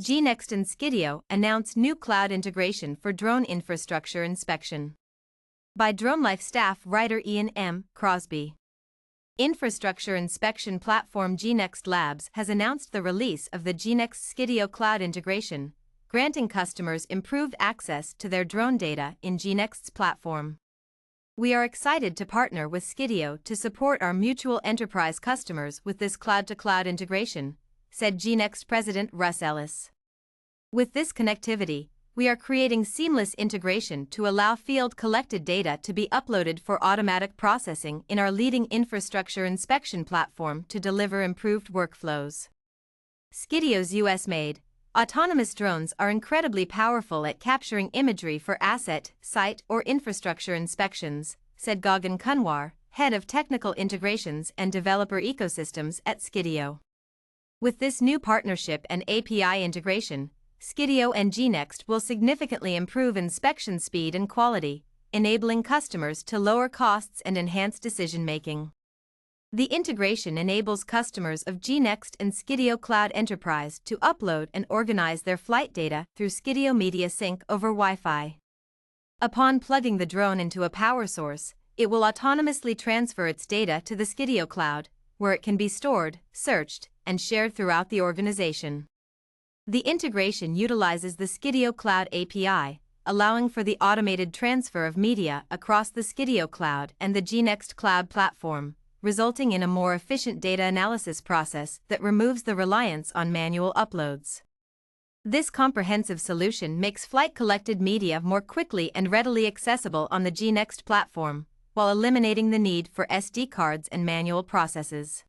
gNext and Skydio announce new cloud integration for drone infrastructure inspection. By DroneLife staff writer Ian M. Crosby. Infrastructure inspection platform gNext Labs has announced the release of the gNext-Skydio cloud integration, granting customers improved access to their drone data in gNext's platform. We are excited to partner with Skydio to support our mutual enterprise customers with this cloud-to-cloud integration, said gNext President Russ Ellis. With this connectivity, we are creating seamless integration to allow field-collected data to be uploaded for automatic processing in our leading infrastructure inspection platform to deliver improved workflows. Skydio's US-made, autonomous drones are incredibly powerful at capturing imagery for asset, site, or infrastructure inspections, said Gagan Kunwar, head of technical integrations and developer ecosystems at Skydio. With this new partnership and API integration, Skydio and gNext will significantly improve inspection speed and quality, enabling customers to lower costs and enhance decision-making. The integration enables customers of gNext and Skydio Cloud Enterprise to upload and organize their flight data through Skydio Media Sync over Wi-Fi. Upon plugging the drone into a power source, it will autonomously transfer its data to the Skydio Cloud, where it can be stored, searched, and shared throughout the organization. The integration utilizes the Skydio Cloud API, allowing for the automated transfer of media across the Skydio Cloud and the gNext Cloud platform, resulting in a more efficient data analysis process that removes the reliance on manual uploads. This comprehensive solution makes flight-collected media more quickly and readily accessible on the gNext platform, while eliminating the need for SD cards and manual processes.